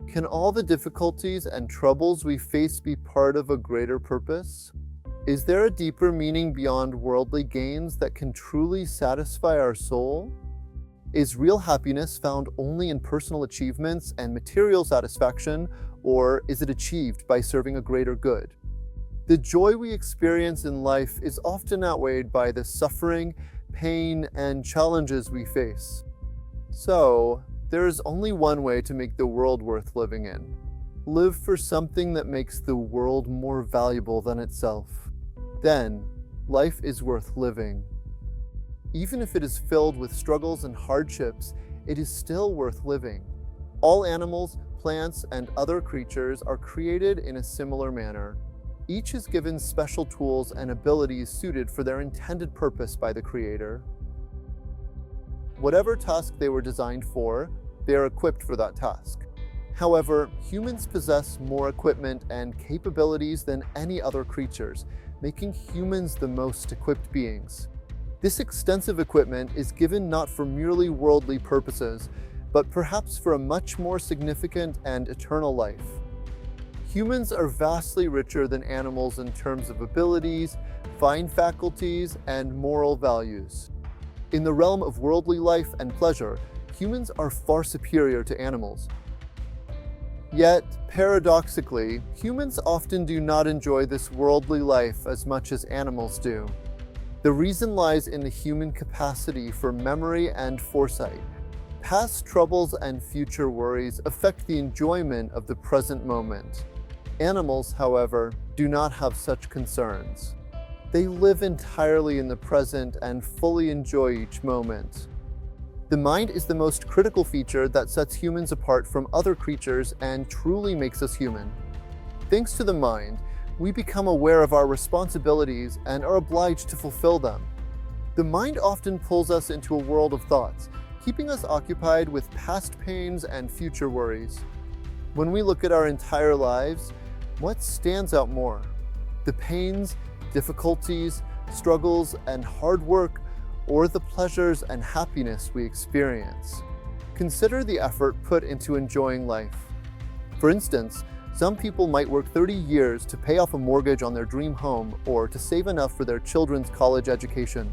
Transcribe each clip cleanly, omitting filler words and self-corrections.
Can all the difficulties and troubles we face be part of a greater purpose? Is there a deeper meaning beyond worldly gains that can truly satisfy our soul? Is real happiness found only in personal achievements and material satisfaction, or is it achieved by serving a greater good? The joy we experience in life is often outweighed by the suffering, pain, and challenges we face. So, there is only one way to make the world worth living in. Live for something that makes the world more valuable than itself. Then, life is worth living. Even if it is filled with struggles and hardships, it is still worth living. All animals, plants, and other creatures are created in a similar manner. Each is given special tools and abilities suited for their intended purpose by the Creator. Whatever task they were designed for, they are equipped for that task. However, humans possess more equipment and capabilities than any other creatures, making humans the most equipped beings. This extensive equipment is given not for merely worldly purposes, but perhaps for a much more significant and eternal life. Humans are vastly richer than animals in terms of abilities, fine faculties, and moral values. In the realm of worldly life and pleasure, humans are far superior to animals. Yet, paradoxically, humans often do not enjoy this worldly life as much as animals do. The reason lies in the human capacity for memory and foresight. Past troubles and future worries affect the enjoyment of the present moment. Animals, however, do not have such concerns. They live entirely in the present and fully enjoy each moment. The mind is the most critical feature that sets humans apart from other creatures and truly makes us human. Thanks to the mind, we become aware of our responsibilities and are obliged to fulfill them. The mind often pulls us into a world of thoughts, keeping us occupied with past pains and future worries. When we look at our entire lives, what stands out more? The pains, difficulties, struggles, and hard work, or the pleasures and happiness we experience? Consider the effort put into enjoying life. For instance, some people might work 30 years to pay off a mortgage on their dream home or to save enough for their children's college education.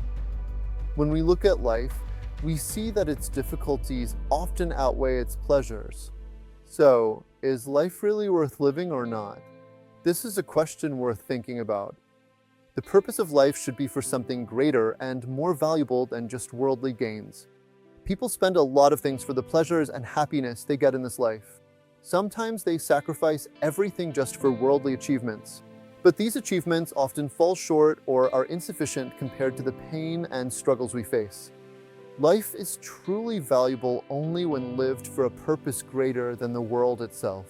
When we look at life, we see that its difficulties often outweigh its pleasures. So, is life really worth living or not? This is a question worth thinking about. The purpose of life should be for something greater and more valuable than just worldly gains. People spend a lot of things for the pleasures and happiness they get in this life. Sometimes they sacrifice everything just for worldly achievements. But these achievements often fall short or are insufficient compared to the pain and struggles we face. Life is truly valuable only when lived for a purpose greater than the world itself.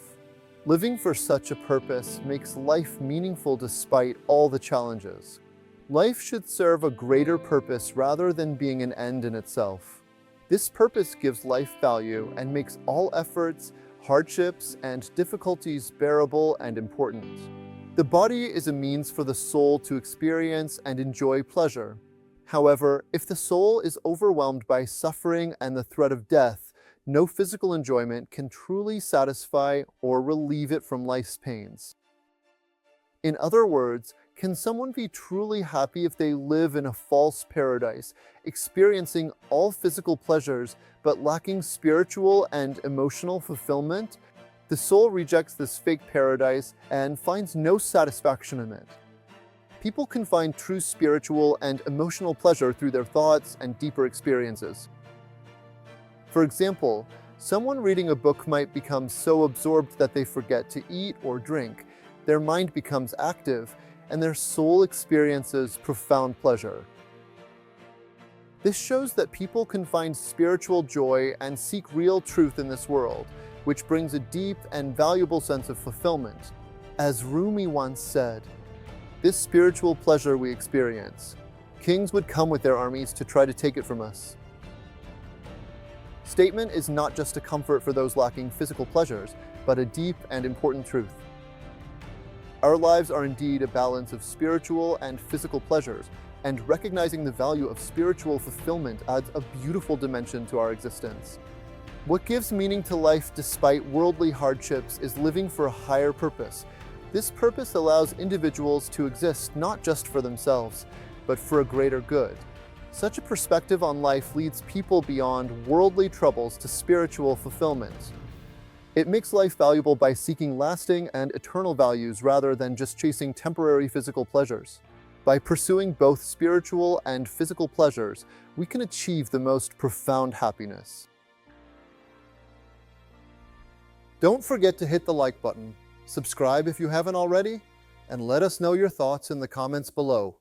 Living for such a purpose makes life meaningful despite all the challenges. Life should serve a greater purpose rather than being an end in itself. This purpose gives life value and makes all efforts, hardships, and difficulties bearable and important. The body is a means for the soul to experience and enjoy pleasure. However, if the soul is overwhelmed by suffering and the threat of death, no physical enjoyment can truly satisfy or relieve it from life's pains. In other words, can someone be truly happy if they live in a false paradise, experiencing all physical pleasures but lacking spiritual and emotional fulfillment? The soul rejects this fake paradise and finds no satisfaction in it. People can find true spiritual and emotional pleasure through their thoughts and deeper experiences. For example, someone reading a book might become so absorbed that they forget to eat or drink. Their mind becomes active, and their soul experiences profound pleasure. This shows that people can find spiritual joy and seek real truth in this world, which brings a deep and valuable sense of fulfillment. As Rumi once said, "This spiritual pleasure we experience, kings would come with their armies to try to take it from us." Statement is not just a comfort for those lacking physical pleasures, but a deep and important truth. Our lives are indeed a balance of spiritual and physical pleasures, and recognizing the value of spiritual fulfillment adds a beautiful dimension to our existence. What gives meaning to life despite worldly hardships is living for a higher purpose. This purpose allows individuals to exist not just for themselves, but for a greater good. Such a perspective on life leads people beyond worldly troubles to spiritual fulfillment. It makes life valuable by seeking lasting and eternal values rather than just chasing temporary physical pleasures. By pursuing both spiritual and physical pleasures, we can achieve the most profound happiness. Don't forget to hit the like button, subscribe if you haven't already, and let us know your thoughts in the comments below.